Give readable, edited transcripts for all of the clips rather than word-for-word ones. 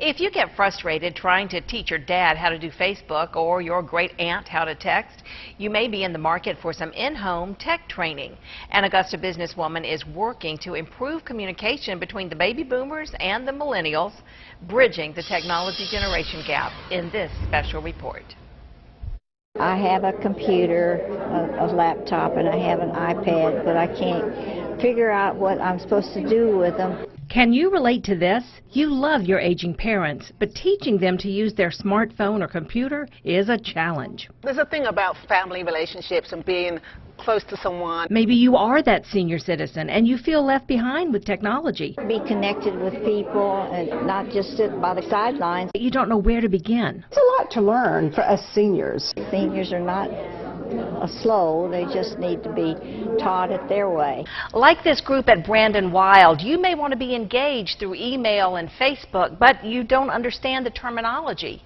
If you get frustrated trying to teach your dad how to do Facebook or your great aunt how to text, you may be in the market for some in-home tech training. An Augusta businesswoman is working to improve communication between the baby boomers and the millennials, bridging the technology generation gap in this special report. I have a computer, a laptop, and I have an iPad, but I can't figure out what I'm supposed to do with them. Can you relate to this? You love your aging parents, but teaching them to use their smartphone or computer is a challenge. There's a thing about family relationships and being close to someone. Maybe you are that senior citizen and you feel left behind with technology. Be connected with people and not just sit by the sidelines. You don't know where to begin. It's a lot to learn for us seniors. Seniors are not slow, they just need to be taught it their way. Like this group at Brandon Wild, you may want to be engaged through email and Facebook, but you don't understand the terminology.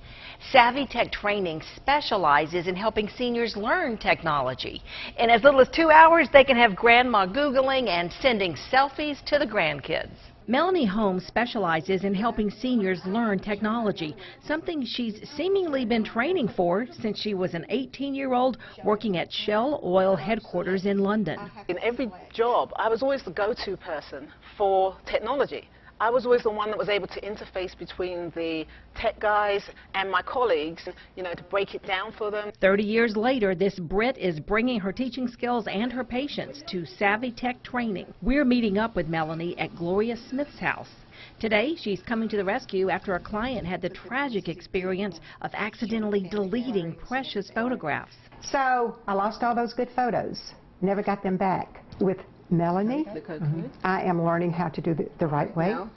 Savvy Tech Training specializes in helping seniors learn technology. In as little as 2 hours, they can have grandma Googling and sending selfies to the grandkids. Melonie Holmes specializes in helping seniors learn technology, something she's seemingly been training for since she was an 18-year-old working at Shell Oil headquarters in London. In every job, I was always the go-to person for technology. I was always the one that was able to interface between the tech guys and my colleagues, to break it down for them. 30 years later, this Brit is bringing her teaching skills and her patience to Savvy Tech Training. We're meeting up with Melonie at Gloria Smith's house. Today, she's coming to the rescue after a client had the tragic experience of accidentally deleting precious photographs. So I lost all those good photos, never got them back. With Melonie, I am learning how to do the right way. Now,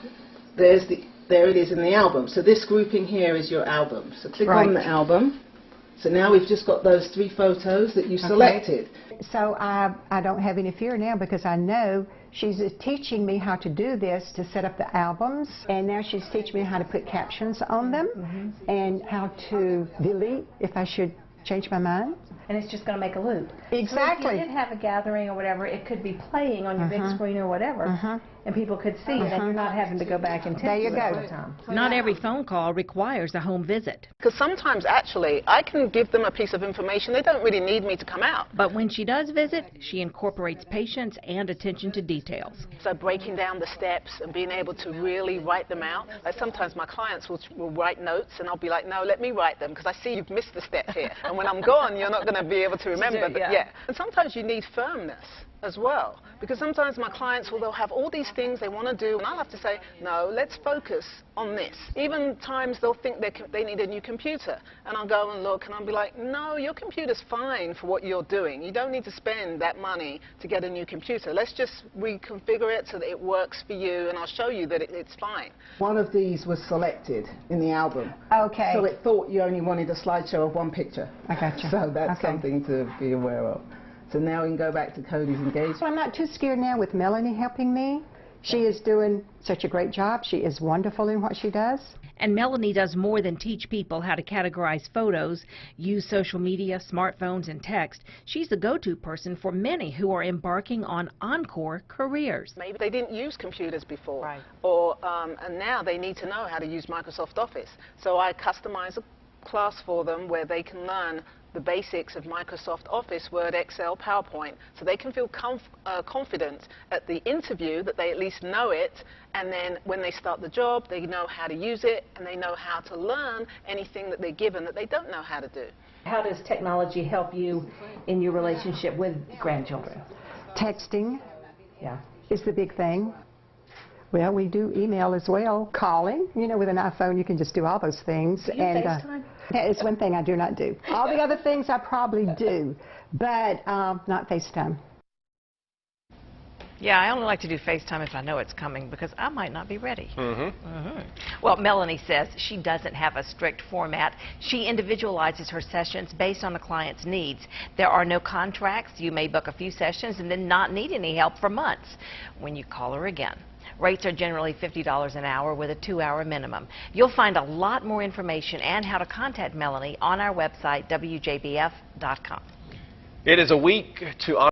there it is in the album. So this grouping here is your album. So click on the album. So now we've just got those 3 photos that you selected. So I don't have any fear now because I know she's teaching me how to do this to set up the albums, and now she's teaching me how to put captions on them and how to delete if I should change my mind. And it's just going to make a loop. Exactly. So if you did have a gathering or whatever, it could be playing on your big screen or whatever, and people could see it, and you're not having to go back and there you it go. all the time. Not every phone call requires a home visit. Because sometimes, actually, I can give them a piece of information. They don't really need me to come out. But when she does visit, she incorporates patience and attention to details. So breaking down the steps and being able to really write them out. Like sometimes my clients will write notes, and I'll be like, no, let me write them, because I see you've missed the step here. And when I'm gone, you're not going to be able to remember. And sometimes you need firmness as well, because sometimes my clients they'll have all these things they want to do, and I'll have to say, no, let's focus on this. Even times they'll think they need a new computer, and I'll go and look, and I'll be like, no, your computer's fine for what you're doing. You don't need to spend that money to get a new computer. Let's just reconfigure it so that it works for you, and I'll show you that it's fine. One of these was selected in the album. Okay. So it thought you only wanted a slideshow of 1 picture. I gotcha. So that's something to be aware of. So now we can go back to Cody's engagement. So I'm not too scared now with Melonie helping me. She is doing such a great job. She is wonderful in what she does. And Melonie does more than teach people how to categorize photos, use social media, smartphones, and text. She's the go-to person for many who are embarking on encore careers. Maybe they didn't use computers before, Right. or and now they need to know how to use Microsoft Office. So I customize a class for them where they can learn the basics of Microsoft Office, Word, Excel, PowerPoint, so they can feel confident at the interview that they at least know it, and then when they start the job, they know how to use it, and they know how to learn anything that they're given that they don't know how to do. How does technology help you in your relationship with grandchildren? Texting Yeah. is the big thing. Well, we do email as well. Calling, with an iPhone you can just do all those things. Do you FaceTime? That is one thing I do not do. All the other things I probably do, but not FaceTime. Yeah, I only like to do FaceTime if I know it's coming, because I might not be ready. Well, Melonie says she doesn't have a strict format. She individualizes her sessions based on the client's needs. There are no contracts. You may book a few sessions and then not need any help for months when you call her again. Rates are generally $50 an hour with a 2-hour minimum. You'll find a lot more information and how to contact Melonie on our website, WJBF.com. It is a week to honor